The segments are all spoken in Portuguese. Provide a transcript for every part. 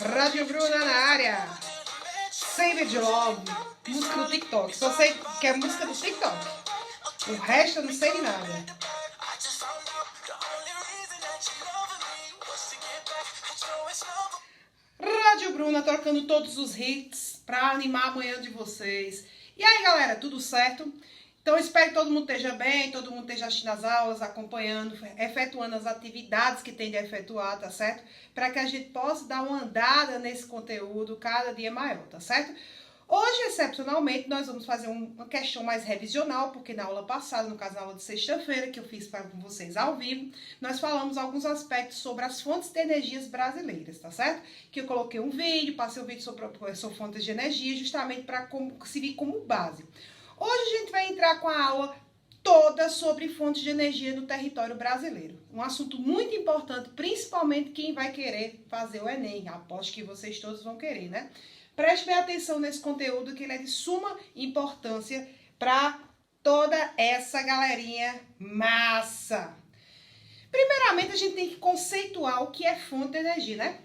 Rádio Bruna na área. Save de love. Música do TikTok. Só sei que é música do TikTok. O resto eu não sei de nada. Rádio Bruna tocando todos os hits para animar a manhã de vocês. E aí, galera, tudo certo? Então, espero que todo mundo esteja bem, todo mundo esteja assistindo as aulas, acompanhando, efetuando as atividades que tem de efetuar, tá certo? Para que a gente possa dar uma andada nesse conteúdo cada dia maior, tá certo? Hoje, excepcionalmente, nós vamos fazer uma questão mais revisional, porque na aula passada, no caso na aula de sexta-feira, que eu fiz para vocês ao vivo, nós falamos alguns aspectos sobre as fontes de energias brasileiras, tá certo? Que eu coloquei um vídeo, passei um vídeo sobre fontes de energia, justamente para servir como base. Hoje a gente vai entrar com a aula toda sobre fontes de energia no território brasileiro. Um assunto muito importante, principalmente quem vai querer fazer o Enem. Aposto que vocês todos vão querer, né? Preste bem atenção nesse conteúdo, que ele é de suma importância para toda essa galerinha massa. Primeiramente, a gente tem que conceituar o que é fonte de energia, né?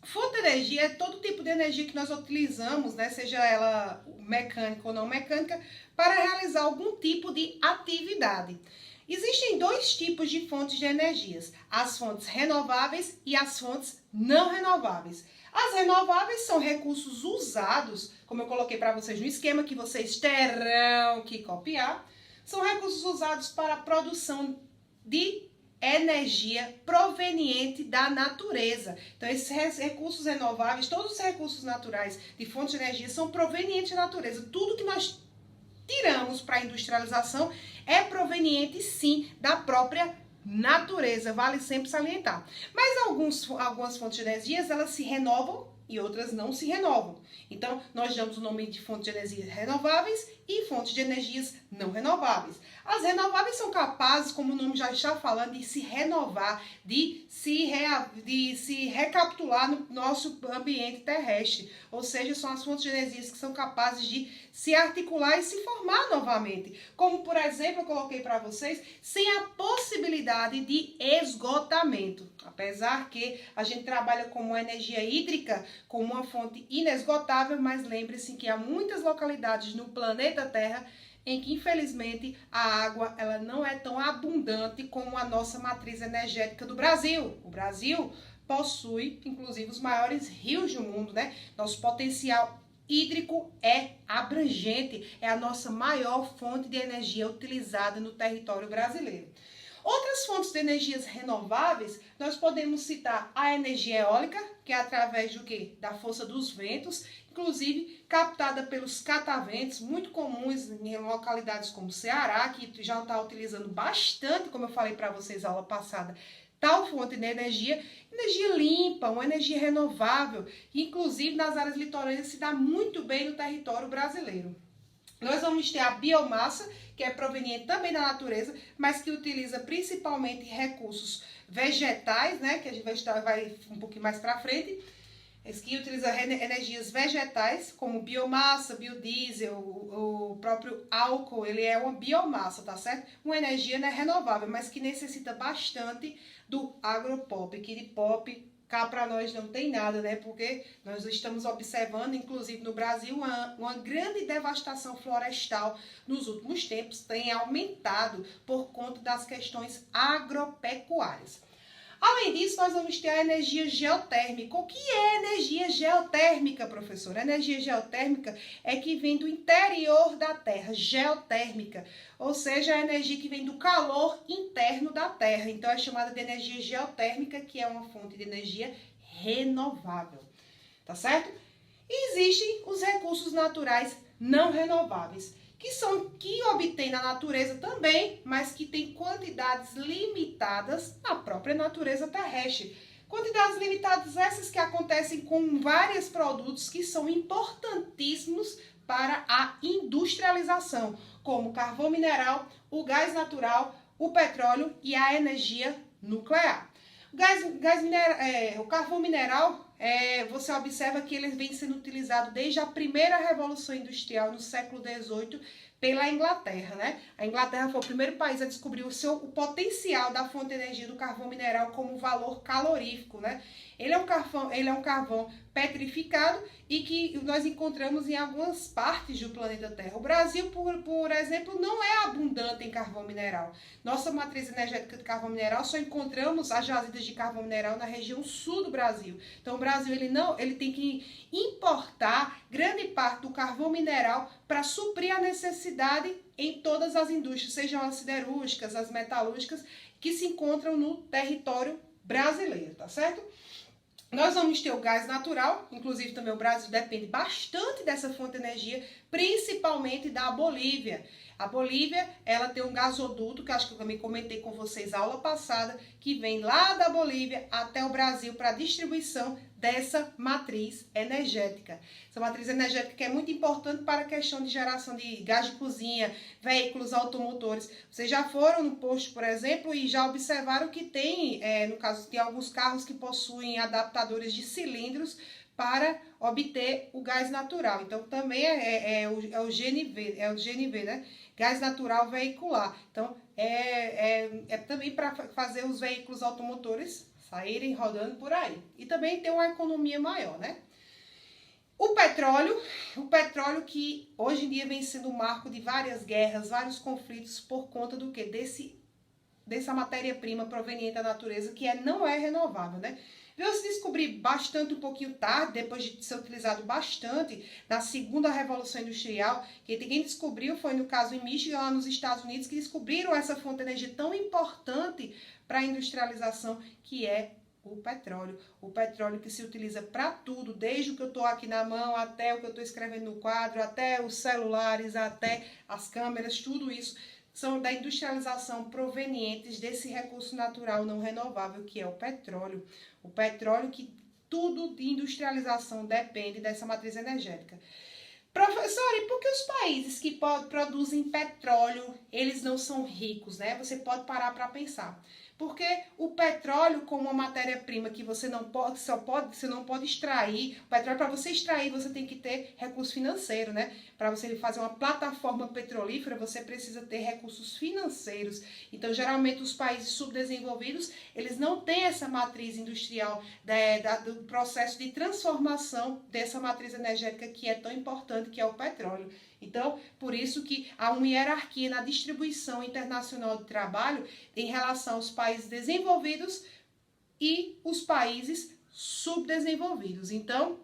Fonte de energia é todo tipo de energia que nós utilizamos, né, seja ela mecânica ou não mecânica, para realizar algum tipo de atividade. Existem dois tipos de fontes de energias, as fontes renováveis e as fontes não renováveis. As renováveis são recursos usados, como eu coloquei para vocês no esquema que vocês terão que copiar, são recursos usados para a produção de energia proveniente da natureza. Então, esses recursos renováveis, todos os recursos naturais de fontes de energia são provenientes da natureza. Tudo que nós tiramos para a industrialização é proveniente, sim, da própria natureza. Vale sempre salientar. Mas algumas fontes de energia, elas se renovam e outras não se renovam. Então, nós damos o nome de fontes de energias renováveis e fontes de energias não renováveis. As renováveis são capazes, como o nome já está falando, de se renovar, de se recapitular no nosso ambiente terrestre. Ou seja, são as fontes de energias que são capazes de se articular e se formar novamente. Como, por exemplo, eu coloquei para vocês, sem a possibilidade de esgotamento. Apesar que a gente trabalha como energia hídrica, como uma fonte inesgotável, mas lembre-se que há muitas localidades no planeta Terra em que, infelizmente, a água ela não é tão abundante como a nossa matriz energética do Brasil. O Brasil possui, inclusive, os maiores rios do mundo, né? Nosso potencial hídrico é abrangente, é a nossa maior fonte de energia utilizada no território brasileiro. Outras fontes de energias renováveis, nós podemos citar a energia eólica, que é através do quê? Da força dos ventos, inclusive captada pelos cataventos, muito comuns em localidades como Ceará, que já está utilizando bastante, como eu falei para vocês na aula passada, tal fonte de energia limpa, uma energia renovável, que inclusive nas áreas litorâneas se dá muito bem no território brasileiro. Nós vamos ter a biomassa, que é proveniente também da natureza, mas que utiliza principalmente recursos vegetais, né? Que a gente vai um pouquinho mais para frente. Esse que utiliza energias vegetais, como biomassa, biodiesel, o próprio álcool, ele é uma biomassa, tá certo? Uma energia, né, renovável, mas que necessita bastante do agropop, que de pop cá para nós não tem nada, né? Porque nós estamos observando, inclusive no Brasil, uma grande devastação florestal nos últimos tempos, tem aumentado por conta das questões agropecuárias. Além disso, nós vamos ter a energia geotérmica. O que é energia geotérmica, professor? A energia geotérmica é que vem do interior da Terra, geotérmica, ou seja, a energia que vem do calor interno da Terra. Então, é chamada de energia geotérmica, que é uma fonte de energia renovável, tá certo? E existem os recursos naturais não renováveis, que obtém na natureza também, mas que tem quantidades limitadas na própria natureza terrestre. Quantidades limitadas essas que acontecem com vários produtos que são importantíssimos para a industrialização, como o carvão mineral, o gás natural, o petróleo e a energia nuclear. O carvão mineral, você observa que ele vem sendo utilizado desde a primeira Revolução Industrial, no século XVIII, pela Inglaterra, né? A Inglaterra foi o primeiro país a descobrir o potencial da fonte de energia do carvão mineral como valor calorífico, né? Ele é um carvão petrificado e que nós encontramos em algumas partes do planeta Terra. O Brasil, por exemplo, não é abundante em carvão mineral. Nossa matriz energética de carvão mineral só encontramos as jazidas de carvão mineral na região sul do Brasil. Então o Brasil ele tem que importar grande parte do carvão mineral para suprir a necessidade em todas as indústrias, sejam as siderúrgicas, as metalúrgicas, que se encontram no território brasileiro, tá certo? Nós vamos ter o gás natural, inclusive também o Brasil depende bastante dessa fonte de energia, principalmente da Bolívia. A Bolívia, ela tem um gasoduto, que acho que eu também comentei com vocês na aula passada, que vem lá da Bolívia até o Brasil para distribuição dessa matriz energética. Essa matriz energética que é muito importante para a questão de geração de gás de cozinha, veículos automotores. Vocês já foram no posto, por exemplo, e já observaram que tem, no caso, tem alguns carros que possuem adaptadores de cilindros para obter o gás natural. Então, também é o GNV, né? Gás natural veicular. Então, é também para fazer os veículos automotores saírem rodando por aí. E também ter uma economia maior, né? O petróleo que hoje em dia vem sendo o marco de várias guerras, vários conflitos, por conta do quê? Dessa matéria-prima proveniente da natureza, que não é renovável, né? Veio se descobrir bastante, um pouquinho tarde, depois de ser utilizado bastante na segunda revolução industrial. Quem descobriu foi, no caso, em Michigan, lá nos Estados Unidos, que descobriram essa fonte de energia tão importante para a industrialização, que é o petróleo. O petróleo que se utiliza para tudo, desde o que eu estou aqui na mão, até o que eu estou escrevendo no quadro, até os celulares, até as câmeras, tudo isso são da industrialização provenientes desse recurso natural não renovável, que é o petróleo. O petróleo que tudo de industrialização depende dessa matriz energética. Professor, e por que os países que produzem petróleo, eles não são ricos, né? Você pode parar para pensar. Porque o petróleo, como uma matéria-prima que você não pode extrair, o petróleo, para você extrair, você tem que ter recurso financeiro, né? Para você fazer uma plataforma petrolífera, você precisa ter recursos financeiros. Então, geralmente, os países subdesenvolvidos, eles não têm essa matriz industrial do processo de transformação dessa matriz energética que é tão importante, que é o petróleo. Então, por isso que há uma hierarquia na distribuição internacional de trabalho em relação aos países desenvolvidos e os países subdesenvolvidos. Então,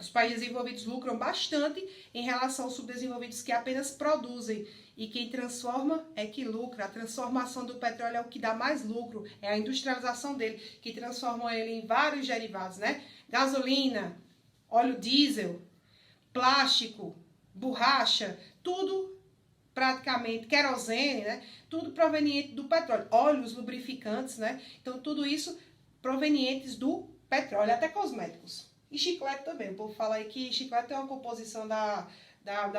os países desenvolvidos lucram bastante em relação aos subdesenvolvidos que apenas produzem. E quem transforma é que lucra. A transformação do petróleo é o que dá mais lucro. É a industrialização dele, que transforma ele em vários derivados, né? Gasolina, óleo diesel, plástico, borracha, tudo praticamente, querosene, né? Tudo proveniente do petróleo. Óleos lubrificantes, né? Então, tudo isso provenientes do petróleo, até cosméticos. E chiclete também. O povo fala aí que chiclete tem uma composição da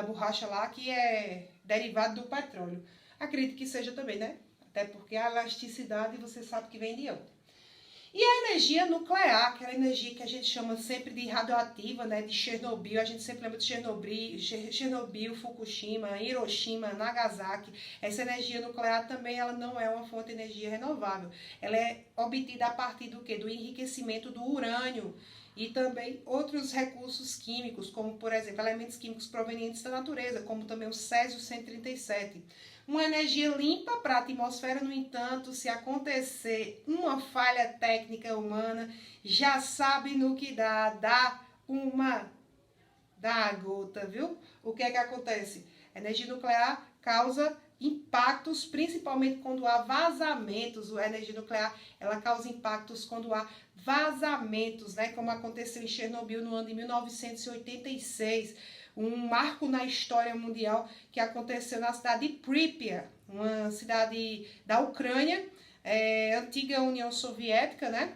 borracha lá que é derivado do petróleo. Acredito que seja também, né? Até porque a elasticidade você sabe que vem de onde. E a energia nuclear, aquela energia que a gente chama sempre de radioativa, né, de Chernobyl, a gente sempre lembra de Chernobyl, Fukushima, Hiroshima, Nagasaki. Essa energia nuclear também ela não é uma fonte de energia renovável. Ela é obtida a partir do quê? Do enriquecimento do urânio e também outros recursos químicos, como, por exemplo, elementos químicos provenientes da natureza, como também o Césio-137. Uma energia limpa para a atmosfera, no entanto, se acontecer uma falha técnica humana, já sabe no que dá a gota, viu? O que é que acontece? A energia nuclear causa impactos, principalmente quando há vazamentos. A energia nuclear, ela causa impactos quando há vazamentos, né? Como aconteceu em Chernobyl no ano de 1986. Um marco na história mundial que aconteceu na cidade de Pripyat, uma cidade da Ucrânia, antiga União Soviética, né?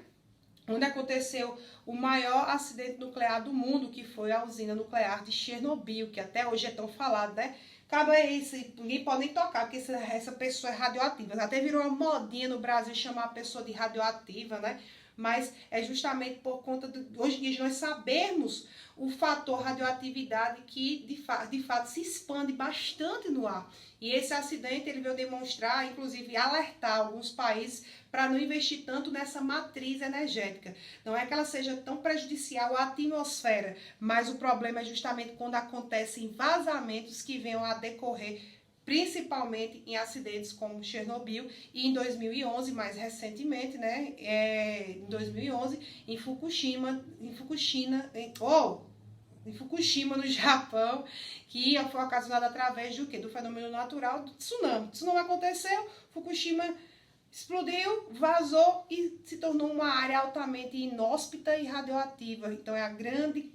Onde aconteceu o maior acidente nuclear do mundo, que foi a usina nuclear de Chernobyl, que até hoje é tão falado, né? Acaba isso, ninguém pode nem tocar, porque essa pessoa é radioativa. Até virou uma modinha no Brasil chamar a pessoa de radioativa, né? Mas é justamente por conta de hoje em dia nós sabemos o fator radioatividade que de fato se expande bastante no ar. E esse acidente ele veio demonstrar, inclusive alertar alguns países para não investir tanto nessa matriz energética. Não é que ela seja tão prejudicial à atmosfera, mas o problema é justamente quando acontecem vazamentos que venham a decorrer principalmente em acidentes como Chernobyl em 2011, mais recentemente, né, em 2011, em Fukushima, no Japão, que foi ocasionado através do quê? Do fenômeno natural do tsunami. O tsunami aconteceu, Fukushima explodiu, vazou e se tornou uma área altamente inóspita e radioativa. Então é a grande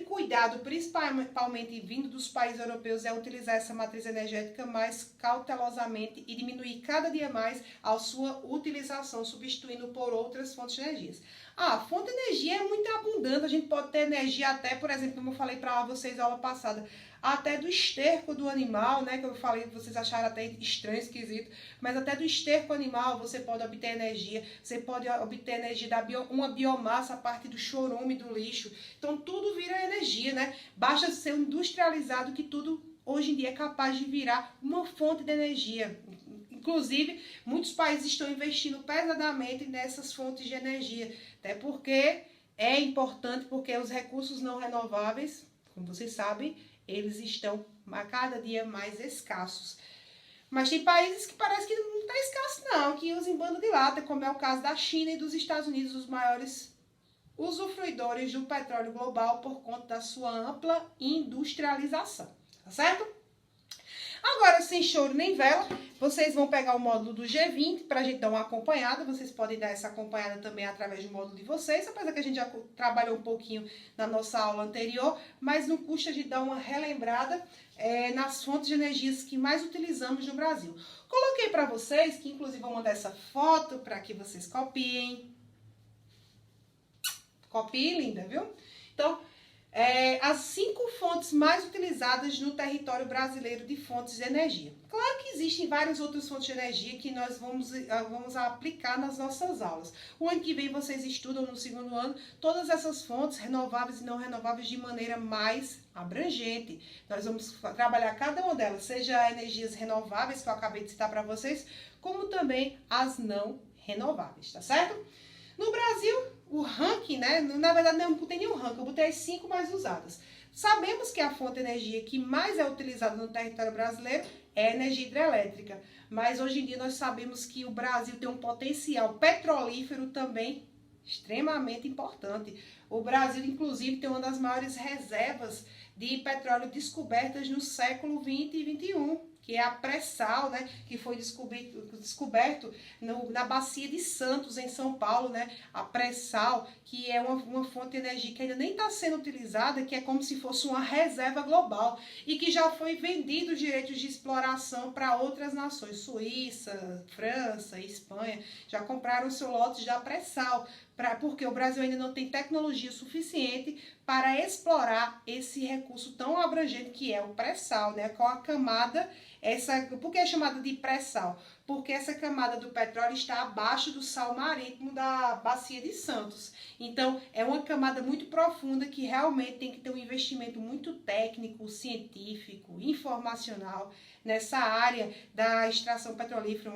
cuidado, principalmente vindo dos países europeus, é utilizar essa matriz energética mais cautelosamente e diminuir cada dia mais a sua utilização, substituindo por outras fontes de energias. A fonte de energia é muito abundante, a gente pode ter energia até, por exemplo, como eu falei para vocês na aula passada, até do esterco do animal, né, que eu falei, vocês acharam até estranho, esquisito, mas até do esterco animal você pode obter energia, você pode obter energia da uma biomassa a partir do chorume, do lixo, então tudo vira energia, né, basta ser industrializado que tudo hoje em dia é capaz de virar uma fonte de energia. Inclusive, muitos países estão investindo pesadamente nessas fontes de energia, até porque é importante, porque os recursos não renováveis, como vocês sabem, eles estão a cada dia mais escassos. Mas tem países que parece que não está escasso não, que usam bando de lata, como é o caso da China e dos Estados Unidos, os maiores usufruidores do petróleo global por conta da sua ampla industrialização, tá certo? Agora, sem choro nem vela, vocês vão pegar o módulo do G20 para a gente dar uma acompanhada. Vocês podem dar essa acompanhada também através do módulo de vocês, apesar que a gente já trabalhou um pouquinho na nossa aula anterior, mas não custa a gente dar uma relembrada nas fontes de energias que mais utilizamos no Brasil. Coloquei para vocês, que inclusive vou mandar essa foto para que vocês copiem. Copiem, linda, viu? Então, as 5 fontes mais utilizadas no território brasileiro de fontes de energia. Claro que existem várias outras fontes de energia que nós vamos aplicar nas nossas aulas. O ano que vem vocês estudam no segundo ano todas essas fontes renováveis e não renováveis de maneira mais abrangente. Nós vamos trabalhar cada uma delas, seja energias renováveis, que eu acabei de citar para vocês, como também as não renováveis, tá certo? No Brasil, o ranking, né? Na verdade, não tem nenhum ranking, eu botei as 5 mais usadas. Sabemos que a fonte de energia que mais é utilizada no território brasileiro é a energia hidrelétrica. Mas hoje em dia nós sabemos que o Brasil tem um potencial petrolífero também extremamente importante. O Brasil, inclusive, tem uma das maiores reservas de petróleo descobertas no século 20 e 21. Que é a pré-sal, né, que foi descoberto na Bacia de Santos, em São Paulo, né, a pré-sal, que é uma fonte de energia que ainda nem está sendo utilizada, que é como se fosse uma reserva global, e que já foi vendido os direitos de exploração para outras nações, Suíça, França, Espanha, já compraram seu lote da pré-sal, porque o Brasil ainda não tem tecnologia suficiente para explorar esse recurso tão abrangente que é o pré-sal, né, com a camada. Por que é chamada de pré-sal? Porque essa camada do petróleo está abaixo do sal marítimo da Bacia de Santos. Então, é uma camada muito profunda que realmente tem que ter um investimento muito técnico, científico, informacional nessa área da extração petrolífera.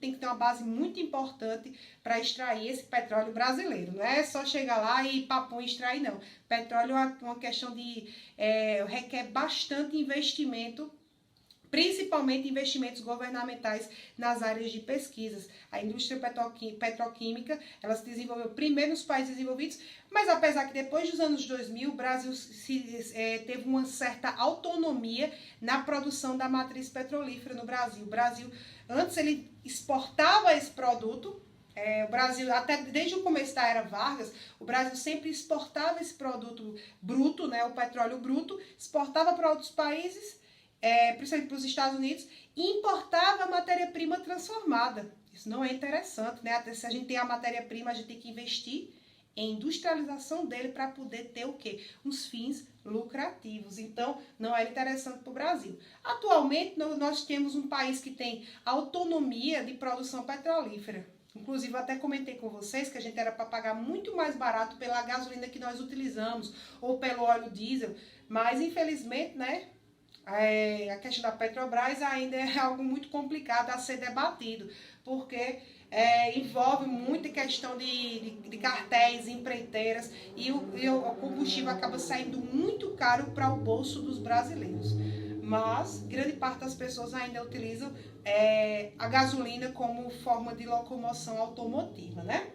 Tem que ter uma base muito importante para extrair esse petróleo brasileiro. Não é só chegar lá e papum extrair, não. Petróleo é uma questão de... requer bastante investimento, principalmente investimentos governamentais nas áreas de pesquisas. A indústria petroquímica, ela se desenvolveu primeiro nos países desenvolvidos, mas apesar que depois dos anos 2000, o Brasil teve uma certa autonomia na produção da matriz petrolífera no Brasil. O Brasil, antes ele exportava esse produto, o Brasil, até desde o começo da era Vargas, o Brasil sempre exportava esse produto bruto, né, o petróleo bruto, exportava para outros países, principalmente para os Estados Unidos, e importava matéria-prima transformada. Isso não é interessante, né? Até se a gente tem a matéria-prima, a gente tem que investir em industrialização dele para poder ter o quê? Uns fins lucrativos. Então, não é interessante para o Brasil. Atualmente, nós temos um país que tem autonomia de produção petrolífera. Inclusive, eu até comentei com vocês que a gente era para pagar muito mais barato pela gasolina que nós utilizamos ou pelo óleo diesel, mas infelizmente, né, a questão da Petrobras ainda é algo muito complicado a ser debatido, porque envolve muita questão de cartéis, empreiteiras, e o combustível acaba saindo muito caro para o bolso dos brasileiros. Mas grande parte das pessoas ainda utilizam a gasolina como forma de locomoção automotiva, né?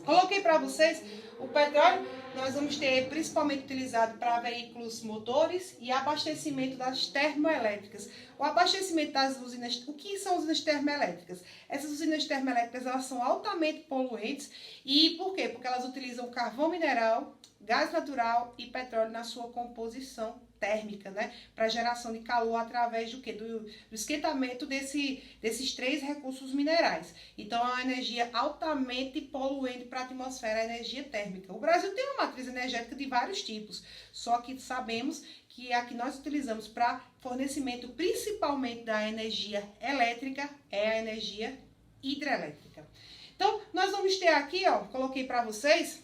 Coloquei para vocês o petróleo, nós vamos ter principalmente utilizado para veículos motores e abastecimento das termoelétricas. O abastecimento das usinas, o que são usinas termoelétricas? Essas usinas termoelétricas, elas são altamente poluentes e por quê? Porque elas utilizam carvão mineral, gás natural e petróleo na sua composição térmica, né? Para geração de calor através do quê? Do esquentamento desses três recursos minerais. Então, é uma energia altamente poluente para a atmosfera, a energia térmica. O Brasil tem uma matriz energética de vários tipos, só que sabemos que a que nós utilizamos para fornecimento principalmente da energia elétrica é a energia hidrelétrica. Então, nós vamos ter aqui, ó, coloquei para vocês,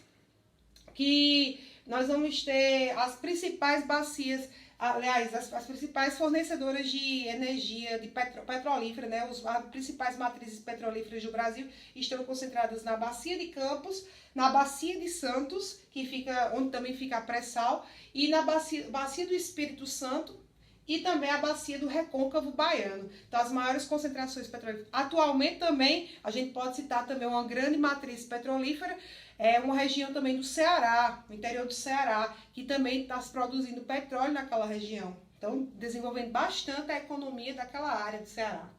que nós vamos ter as principais bacias, aliás, as principais fornecedoras de energia de petrolífera, né? As principais matrizes petrolíferas do Brasil estão concentradas na Bacia de Campos, na Bacia de Santos, que fica, onde também fica a pré-sal, e na Bacia do Espírito Santo, e também a bacia do Recôncavo Baiano. Então, as maiores concentrações petrolíferas. Atualmente também, a gente pode citar também uma grande matriz petrolífera, uma região também do Ceará, no interior do Ceará, que também está produzindo petróleo naquela região. Então, desenvolvendo bastante a economia daquela área do Ceará.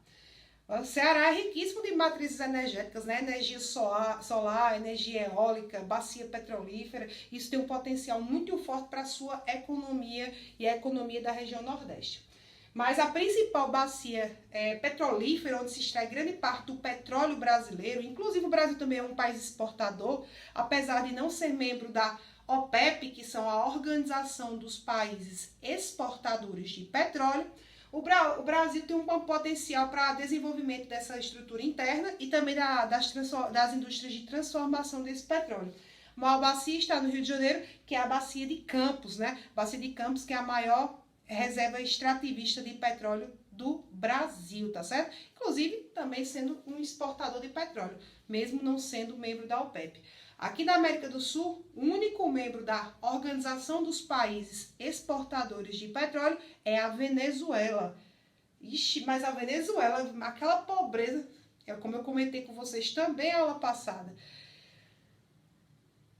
O Ceará é riquíssimo de matrizes energéticas, né? Energia solar, energia eólica, bacia petrolífera. Isso tem um potencial muito forte para a sua economia e a economia da região Nordeste. Mas a principal bacia petrolífera, onde se extrai grande parte do petróleo brasileiro, inclusive o Brasil também é um país exportador, apesar de não ser membro da OPEP, que são a Organização dos Países Exportadores de Petróleo, o Brasil tem um potencial para desenvolvimento dessa estrutura interna e também das indústrias de transformação desse petróleo. A maior bacia está no Rio de Janeiro, que é a Bacia de Campos, né? Bacia de Campos, que é a maior reserva extrativista de petróleo do Brasil, tá certo? Inclusive, também sendo um exportador de petróleo, mesmo não sendo membro da OPEP. Aqui da América do Sul, o único membro da Organização dos Países Exportadores de Petróleo é a Venezuela. Ixi, mas a Venezuela, aquela pobreza, como eu comentei com vocês também na aula passada.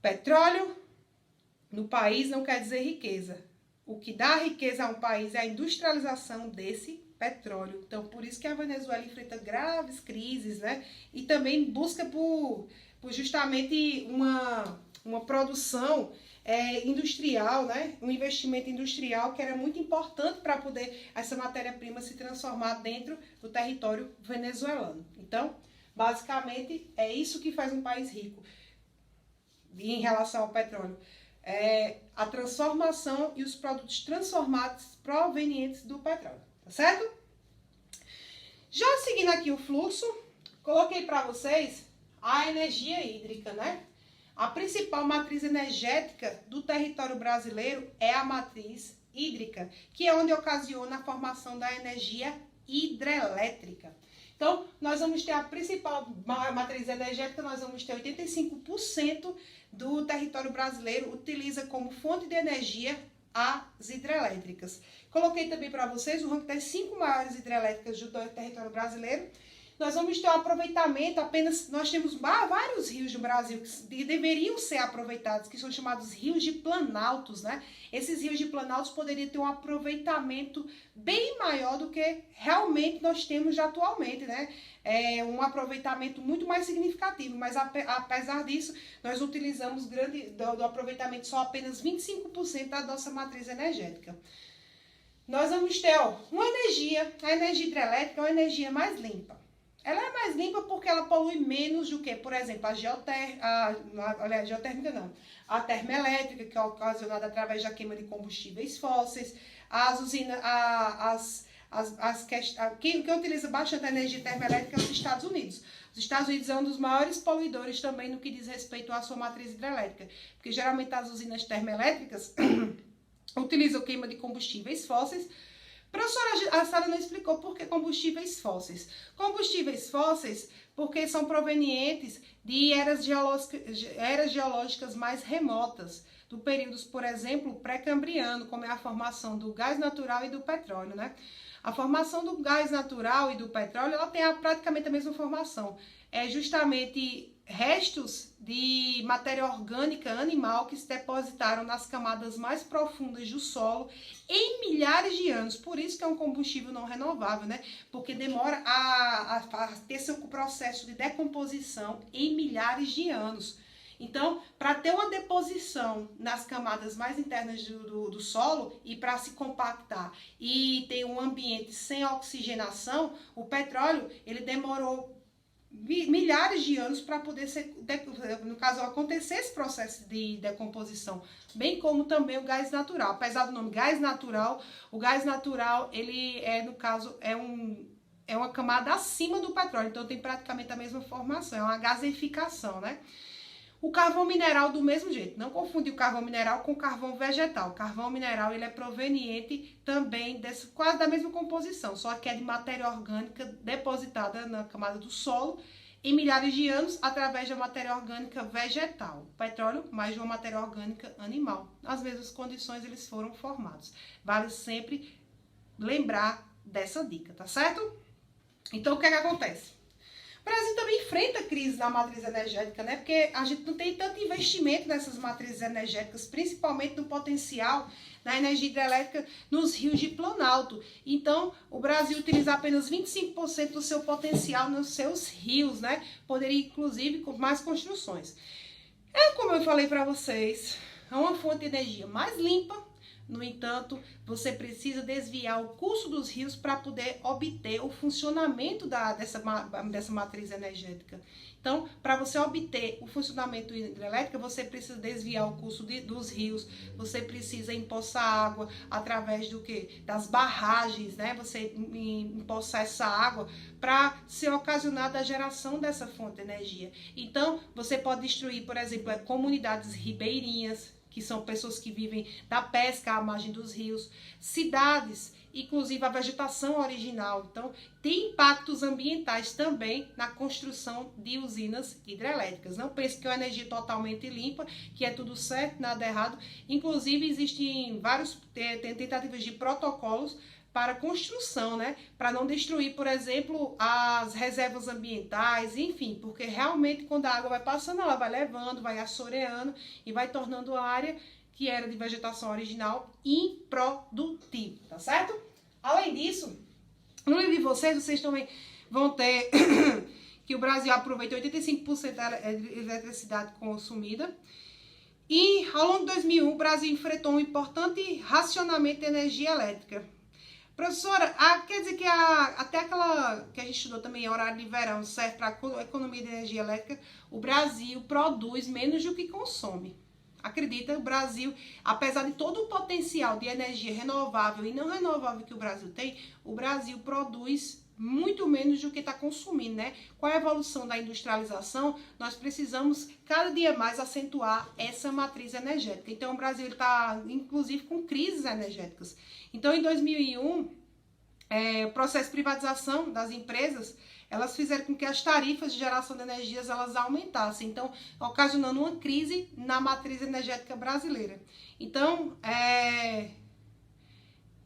Petróleo no país não quer dizer riqueza. O que dá riqueza a um país é a industrialização desse petróleo. Então, por isso que a Venezuela enfrenta graves crises, né? E também busca por justamente uma produção industrial, né? Um investimento industrial que era muito importante para poder essa matéria-prima se transformar dentro do território venezuelano. Então, basicamente, é isso que faz um país rico em relação ao petróleo. A transformação e os produtos transformados provenientes do petróleo, tá certo? Já seguindo aqui o fluxo, coloquei para vocês a energia hídrica, né? A principal matriz energética do território brasileiro é a matriz hídrica, que é onde ocasiona a formação da energia hidrelétrica. Então, nós vamos ter a principal matriz energética, nós vamos ter 85% do território brasileiro utiliza como fonte de energia as hidrelétricas. Coloquei também para vocês o ranking das 5 maiores hidrelétricas do território brasileiro. Nós vamos ter um aproveitamento nós temos vários rios no Brasil que deveriam ser aproveitados, que são chamados rios de planaltos, né? Esses rios de planaltos poderiam ter um aproveitamento bem maior do que realmente nós temos atualmente, né? Um aproveitamento muito mais significativo, mas apesar disso, nós utilizamos do aproveitamento só apenas 25% da nossa matriz energética. Nós vamos ter a energia hidrelétrica é uma energia mais limpa. Ela é mais limpa porque ela polui menos do que, por exemplo, a geotérmica não, a termoelétrica, que é ocasionada através da queima de combustíveis fósseis, quem utiliza bastante energia termoelétrica é os Estados Unidos. Os Estados Unidos é um dos maiores poluidores também no que diz respeito à sua matriz hidrelétrica, porque geralmente as usinas termoelétricas utilizam queima de combustíveis fósseis. Professora, a Sara não explicou por que combustíveis fósseis. Combustíveis fósseis porque são provenientes de eras geológicas mais remotas, do períodos, por exemplo, pré-cambriano, como é a formação do gás natural e do petróleo, né? A formação do gás natural e do petróleo, ela tem praticamente a mesma formação. É justamente restos de matéria orgânica animal que se depositaram nas camadas mais profundas do solo em milhares de anos. Por isso que é um combustível não renovável, né? Porque demora a ter seu processo de decomposição em milhares de anos. Então, para ter uma deposição nas camadas mais internas do solo e para se compactar e ter um ambiente sem oxigenação, o petróleo ele demorou milhares de anos para poder ser, no caso, acontecer esse processo de decomposição, bem como também o gás natural. Apesar do nome gás natural, o gás natural, ele é, no caso, é uma camada acima do petróleo, então tem praticamente a mesma formação, é uma gaseificação, né? O carvão mineral do mesmo jeito, não confundir o carvão mineral com o carvão vegetal. O carvão mineral ele é proveniente também quase da mesma composição, só que é de matéria orgânica depositada na camada do solo em milhares de anos através da matéria orgânica vegetal. O petróleo, mais de uma matéria orgânica animal. Nas mesmas condições eles foram formados. Vale sempre lembrar dessa dica, tá certo? Então o que é que acontece? O Brasil também enfrenta crise na matriz energética, né? Porque a gente não tem tanto investimento nessas matrizes energéticas, principalmente no potencial da energia hidrelétrica nos rios de Planalto. Então, o Brasil utiliza apenas 25% do seu potencial nos seus rios, né? Poderia, inclusive, com mais construções. É como eu falei para vocês, é uma fonte de energia mais limpa. No entanto, você precisa desviar o curso dos rios para poder obter o funcionamento dessa matriz energética. Então, para você obter o funcionamento hidrelétrico, você precisa desviar o curso dos rios, você precisa empoçar água através do quê? Das barragens, né? Você empoçar essa água para ser ocasionada a geração dessa fonte de energia. Então, você pode destruir, por exemplo, comunidades ribeirinhas, que são pessoas que vivem da pesca à margem dos rios, cidades, inclusive a vegetação original. Então, tem impactos ambientais também na construção de usinas hidrelétricas. Não pense que é uma energia totalmente limpa, que é tudo certo, nada errado. Inclusive, existem várias tentativas de protocolos para construção, né? Para não destruir, por exemplo, as reservas ambientais, enfim, porque realmente quando a água vai passando, ela vai levando, vai assoreando e vai tornando a área que era de vegetação original improdutiva, tá certo? Além disso, no livro de vocês também vão ter que o Brasil aproveita 85% da eletricidade consumida. E ao longo de 2001, o Brasil enfrentou um importante racionamento de energia elétrica. Professora, quer dizer que até aquela que a gente estudou também, horário de verão, serve para a economia de energia elétrica, o Brasil produz menos do que consome. Acredita, o Brasil, apesar de todo o potencial de energia renovável e não renovável que o Brasil tem, o Brasil produz muito menos do que está consumindo, né? Com a evolução da industrialização, nós precisamos cada dia mais acentuar essa matriz energética. Então, o Brasil está, inclusive, com crises energéticas. Então, em 2001, o processo de privatização das empresas, elas fizeram com que as tarifas de geração de energias elas aumentassem, então, ocasionando uma crise na matriz energética brasileira. Então,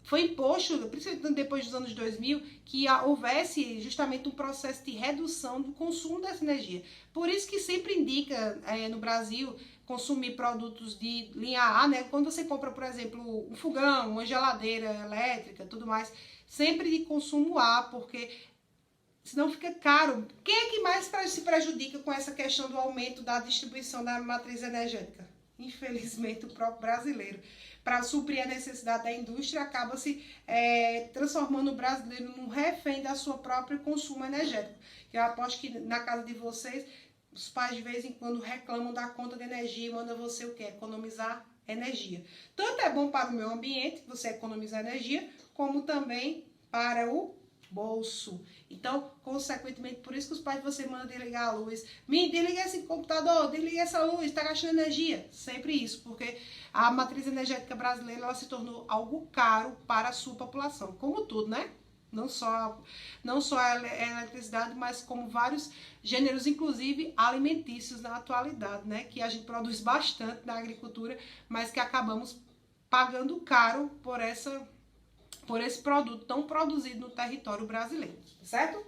foi imposto, principalmente depois dos anos 2000, que houvesse justamente um processo de redução do consumo dessa energia. Por isso que sempre indica no Brasil consumir produtos de linha A, né? Quando você compra, por exemplo, um fogão, uma geladeira elétrica, tudo mais, sempre de consumo A, porque senão fica caro. Quem é que mais se prejudica com essa questão do aumento da distribuição da matriz energética? Infelizmente, o próprio brasileiro. Para suprir a necessidade da indústria, acaba se transformando o brasileiro num refém da sua própria consumo energético. Eu aposto que na casa de vocês, os pais de vez em quando reclamam da conta de energia e mandam você o quê? Economizar energia. Tanto é bom para o meio ambiente, você economizar energia, como também para o bolso. Então, consequentemente, por isso que os pais de você mandam desligar a luz. Me desliga esse computador, desliga essa luz, está gastando energia. Sempre isso, porque a matriz energética brasileira ela se tornou algo caro para a sua população. Como tudo, né? Não só a eletricidade, mas como vários gêneros, inclusive alimentícios na atualidade, né? Que a gente produz bastante na agricultura, mas que acabamos pagando caro por esse produto tão produzido no território brasileiro, certo?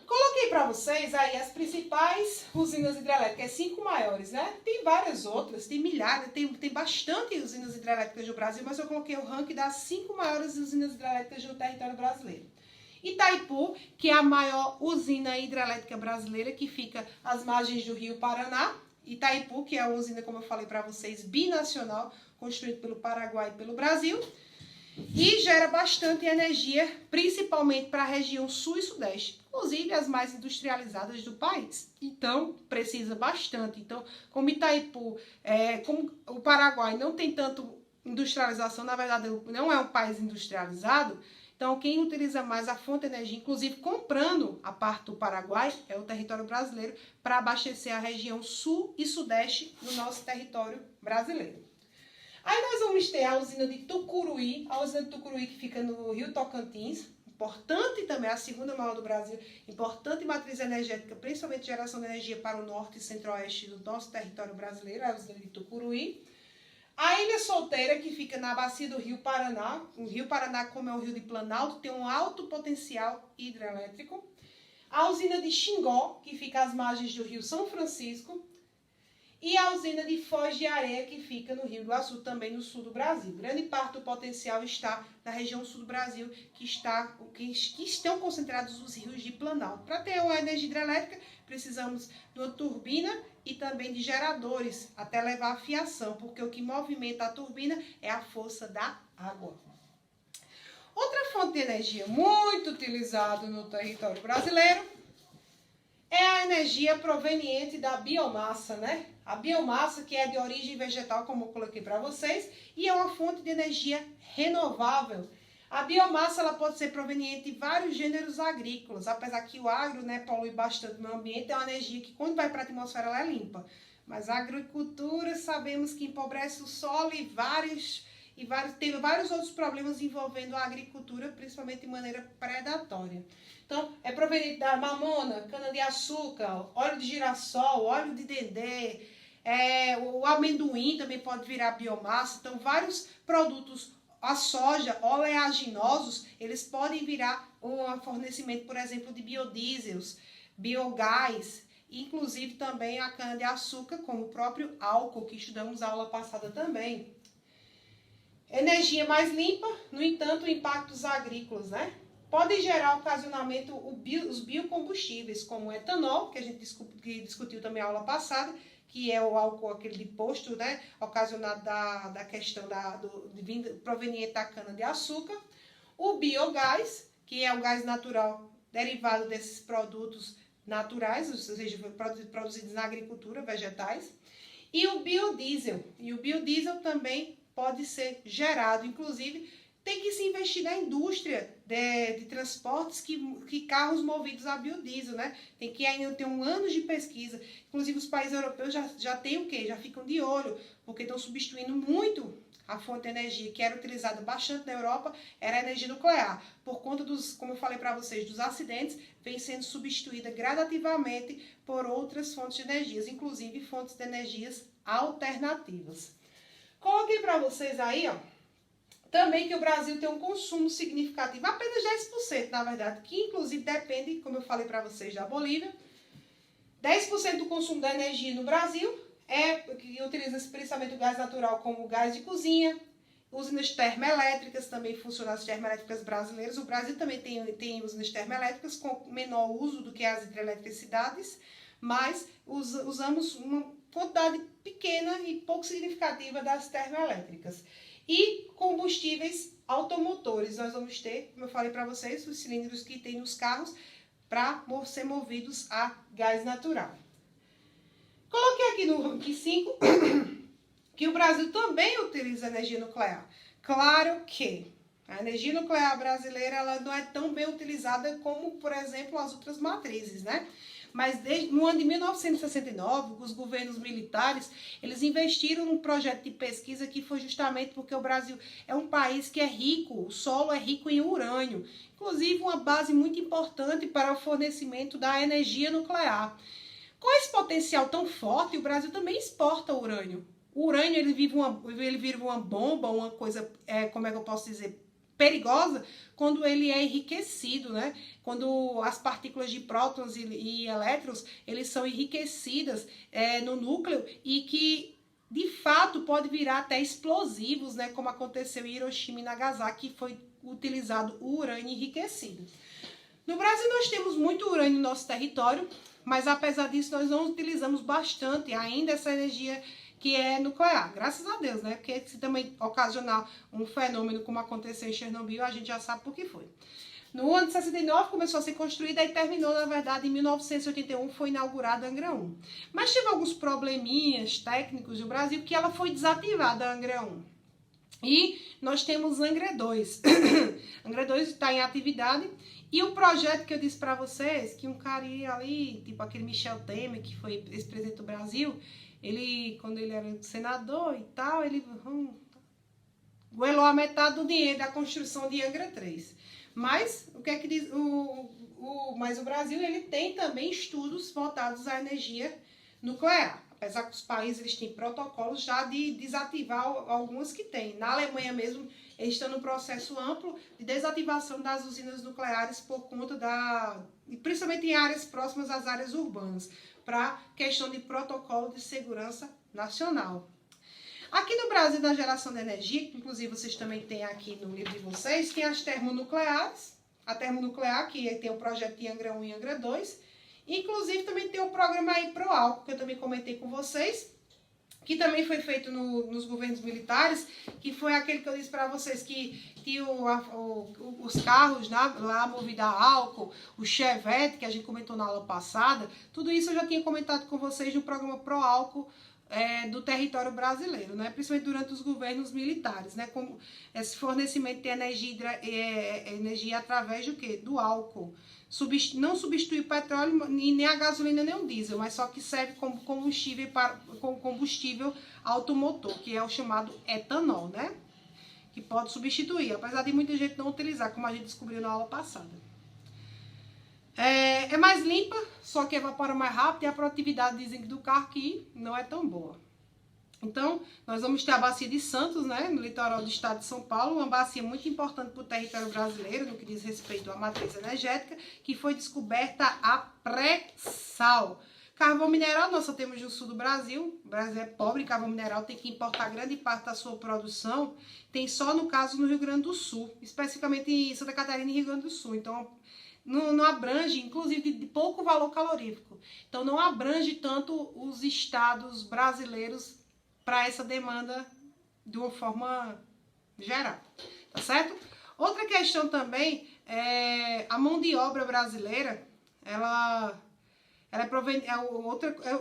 Coloquei para vocês aí as principais usinas hidrelétricas, 5 maiores, né? Tem várias outras, tem milhares, tem bastante usinas hidrelétricas no Brasil, mas eu coloquei o ranking das 5 maiores usinas hidrelétricas no território brasileiro. Itaipu, que é a maior usina hidrelétrica brasileira, que fica às margens do Rio Paraná. Itaipu, que é uma usina, como eu falei para vocês, binacional, construída pelo Paraguai e pelo Brasil. E gera bastante energia, principalmente para a região sul e sudeste, inclusive as mais industrializadas do país. Então, precisa bastante. Então, como Itaipu, como o Paraguai não tem tanto industrialização, na verdade não é um país industrializado, então quem utiliza mais a fonte de energia, inclusive comprando a parte do Paraguai, é o território brasileiro, para abastecer a região sul e sudeste do nosso território brasileiro. Aí nós vamos ter a usina de Tucuruí, que fica no Rio Tocantins, importante também, a segunda maior do Brasil, importante matriz energética, principalmente geração de energia para o norte e centro-oeste do nosso território brasileiro, a usina de Tucuruí. A Ilha Solteira, que fica na bacia do Rio Paraná, o Rio Paraná, como é um rio de planalto, tem um alto potencial hidrelétrico. A usina de Xingó, que fica às margens do Rio São Francisco. E a usina de Foz de Areia, que fica no Rio Iguaçu, também no sul do Brasil. Grande parte do potencial está na região sul do Brasil, que estão concentrados os rios de Planalto. Para ter uma energia hidrelétrica, precisamos de uma turbina e também de geradores, até levar a fiação, porque o que movimenta a turbina é a força da água. Outra fonte de energia muito utilizada no território brasileiro é a energia proveniente da biomassa, né? A biomassa, que é de origem vegetal, como eu coloquei para vocês, e é uma fonte de energia renovável. A biomassa ela pode ser proveniente de vários gêneros agrícolas, apesar que o agro, né, polui bastante no ambiente, é uma energia que quando vai para a atmosfera ela é limpa. Mas a agricultura sabemos que empobrece o solo e tem vários outros problemas envolvendo a agricultura, principalmente de maneira predatória. Então, é proveniente da mamona, cana-de-açúcar, óleo de girassol, óleo de dendê, o amendoim também pode virar biomassa. Então, vários produtos, a soja, oleaginosos, eles podem virar um fornecimento, por exemplo, de biodiesels, biogás, inclusive também a cana-de-açúcar, como o próprio álcool, que estudamos na aula passada também. Energia mais limpa, no entanto, impactos agrícolas, né? Podem gerar ocasionalmente os biocombustíveis, como o etanol, que a gente discutiu também na aula passada, que é o álcool aquele de posto, né? Ocasionado da questão proveniente da cana-de-açúcar. O biogás, que é o gás natural derivado desses produtos naturais, ou seja, produzidos na agricultura, vegetais. E o biodiesel. E o biodiesel também pode ser gerado, inclusive tem que se investir na indústria de transportes que carros movidos a biodiesel, né? Tem que ainda ter um ano de pesquisa. Inclusive os países europeus já tem o quê? Já ficam de olho, porque estão substituindo muito a fonte de energia que era utilizada bastante na Europa, era a energia nuclear. Por conta como eu falei para vocês, dos acidentes, vem sendo substituída gradativamente por outras fontes de energias, inclusive fontes de energias alternativas. Coloquei para vocês aí, ó, também que o Brasil tem um consumo significativo, apenas 10%, na verdade, que inclusive depende, como eu falei para vocês, da Bolívia. 10% do consumo da energia no Brasil que utiliza principalmente o gás natural como o gás de cozinha, usinas termoelétricas, também funcionam as termoelétricas brasileiras. O Brasil também tem usinas termoelétricas com menor uso do que as hidroeletricidades, mas usamos uma quantidade pequena e pouco significativa das termoelétricas. E combustíveis automotores. Nós vamos ter, como eu falei para vocês, os cilindros que tem nos carros para ser movidos a gás natural. Coloquei aqui no ranking 5 que o Brasil também utiliza energia nuclear. Claro que A energia nuclear brasileira ela não é tão bem utilizada como, por exemplo, as outras matrizes, né? Mas no ano de 1969, os governos militares, eles investiram num projeto de pesquisa que foi justamente porque o Brasil é um país que é rico, o solo é rico em urânio, inclusive uma base muito importante para o fornecimento da energia nuclear. Com esse potencial tão forte, o Brasil também exporta urânio. O urânio ele vira uma bomba, uma coisa, como é que eu posso dizer, perigosa, quando ele é enriquecido, né? Quando as partículas de prótons e elétrons, eles são enriquecidas no núcleo e que, de fato, pode virar até explosivos, né? Como aconteceu em Hiroshima e Nagasaki, que foi utilizado o urânio enriquecido. No Brasil, nós temos muito urânio no nosso território, mas apesar disso, nós não utilizamos bastante ainda essa energia que é nuclear, graças a Deus, né? Porque se também ocasionar um fenômeno como aconteceu em Chernobyl, a gente já sabe por que foi. No ano de 69 começou a ser construída e terminou, na verdade, em 1981 foi inaugurada a Angra 1. Mas teve alguns probleminhas técnicos no Brasil que ela foi desativada, a Angra 1. E nós temos Angra 2. Angra 2 está em atividade. E o projeto que eu disse para vocês, que um cara ali, tipo aquele Michel Temer, que foi ex-presidente do Brasil, ele, quando ele era senador e tal, ele goelou a metade do dinheiro da construção de Angra 3. Mas o que é que diz mas o Brasil ele tem também estudos voltados à energia nuclear. Apesar que os países eles têm protocolos já de desativar algumas que tem. Na Alemanha mesmo, eles estão no processo amplo de desativação das usinas nucleares por conta principalmente em áreas próximas às áreas urbanas, para questão de protocolo de segurança nacional. Aqui no Brasil, na geração de energia, que inclusive vocês também têm aqui no livro de vocês, tem as termonucleares, a termonuclear, que tem o projeto de Angra 1 e Angra 2, inclusive também tem o programa aí Proálcool, que eu também comentei com vocês, que também foi feito nos governos militares, que foi aquele que eu disse para vocês que tinha os carros lá movidos a álcool, o Chevette, que a gente comentou na aula passada, tudo isso eu já tinha comentado com vocês no programa Proálcool do território brasileiro, né? Principalmente durante os governos militares, né? Como esse fornecimento de energia através do quê? Do álcool. Não substitui o petróleo, nem a gasolina, nem o diesel, mas só que serve como combustível automotor, que é o chamado etanol, né? Que pode substituir, apesar de muita gente não utilizar, como a gente descobriu na aula passada. É mais limpa, só que evapora mais rápido e a produtividade, dizem, do carro aqui não é tão boa. Então, nós vamos ter a bacia de Santos, né, no litoral do estado de São Paulo, uma bacia muito importante para o território brasileiro, no que diz respeito à matriz energética, que foi descoberta a pré-sal. Carvão mineral nós só temos no sul do Brasil. O Brasil é pobre em carvão mineral, tem que importar grande parte da sua produção. Tem só, no caso, no Rio Grande do Sul, especificamente em Santa Catarina e Rio Grande do Sul. Então, não abrange, inclusive, de pouco valor calorífico. Então, não abrange tanto os estados brasileiros para essa demanda de uma forma geral, tá certo? Outra questão também é a mão de obra brasileira,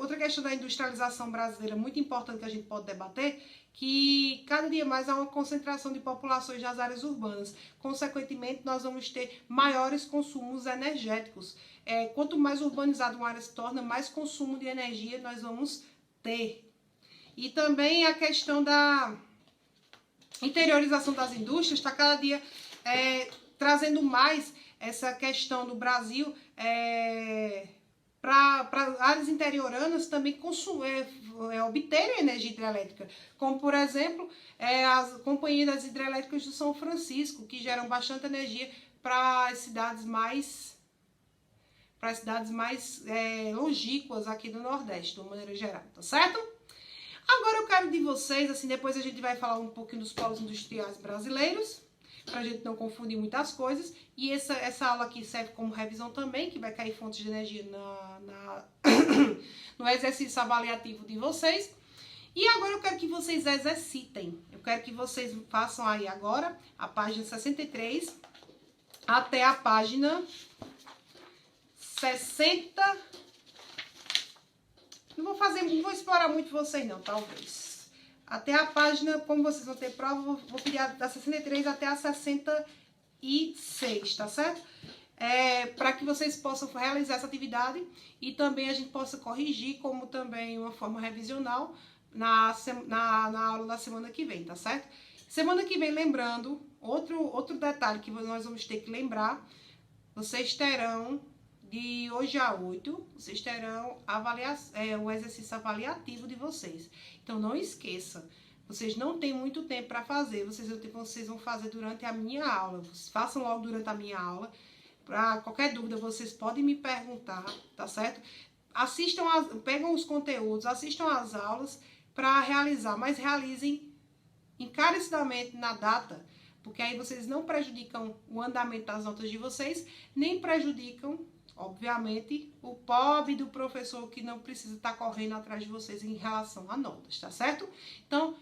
outra questão da industrialização brasileira muito importante que a gente pode debater, que cada dia mais há uma concentração de populações nas áreas urbanas. Consequentemente, nós vamos ter maiores consumos energéticos. Quanto mais urbanizada uma área se torna, mais consumo de energia nós vamos ter. E também a questão da interiorização das indústrias está cada dia trazendo mais essa questão do Brasil para áreas interioranas também obterem energia hidrelétrica, como por exemplo as companhias das hidrelétricas do São Francisco, que geram bastante energia para as cidades mais longínquas aqui do Nordeste, de uma maneira geral, tá certo? Agora eu quero de vocês, assim, depois a gente vai falar um pouquinho dos polos industriais brasileiros, pra gente não confundir muitas coisas. E essa aula aqui serve como revisão também, que vai cair fontes de energia no exercício avaliativo de vocês. E agora eu quero que vocês exercitem. Eu quero que vocês façam aí agora a página 63 até a página 60. Não vou explorar muito vocês não, talvez. até a página, como vocês vão ter prova, vou pedir da 63 até a 66, tá certo? Para que vocês possam realizar essa atividade e também a gente possa corrigir, como também uma forma revisional na aula da semana que vem, tá certo? Semana que vem, lembrando, outro detalhe que nós vamos ter que lembrar, vocês terão, de hoje a 8, vocês terão o exercício avaliativo de vocês. Então, não esqueça, vocês não têm muito tempo para fazer, vocês vão fazer durante a minha aula, façam logo durante a minha aula. Para qualquer dúvida, vocês podem me perguntar, tá certo? Pegam os conteúdos, assistam às aulas para realizar, mas realizem encarecidamente na data, porque aí vocês não prejudicam o andamento das notas de vocês, nem prejudicam, obviamente, o pobre do professor que não precisa estar correndo atrás de vocês em relação a notas, tá certo? Então,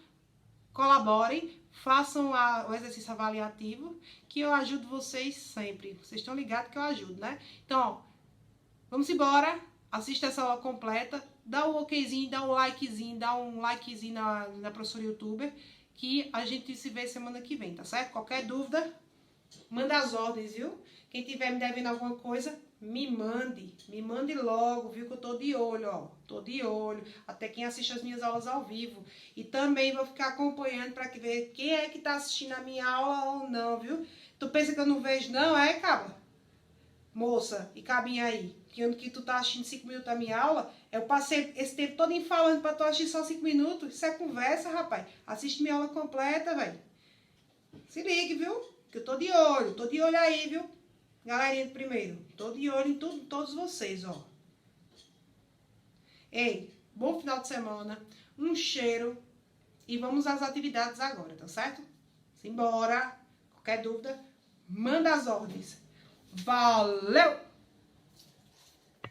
colaborem, façam o exercício avaliativo, que eu ajudo vocês sempre. Vocês estão ligados que eu ajudo, né? Então, ó, vamos embora, assista essa aula completa, dá um okzinho, dá um likezinho na professora youtuber, que a gente se vê semana que vem, tá certo? Qualquer dúvida, manda as ordens, viu? Quem tiver me devendo alguma coisa, me mande logo, viu? Que eu tô de olho, ó. Tô de olho. Até quem assiste as minhas aulas ao vivo. E também vou ficar acompanhando pra ver quem é que tá assistindo a minha aula ou não, viu? Tu pensa que eu não vejo, não? Caba? Moça e cabinha aí. Que tu tá assistindo 5 minutos da minha aula, eu passei esse tempo todo falando pra tu assistir só 5 minutos. Isso é conversa, rapaz. Assiste minha aula completa, velho. Se ligue, viu? Que eu tô de olho aí, viu? Galerinha do primeiro, tô de olho em todos vocês, ó. Ei, bom final de semana, um cheiro e vamos às atividades agora, tá certo? Simbora! Qualquer dúvida, manda as ordens. Valeu!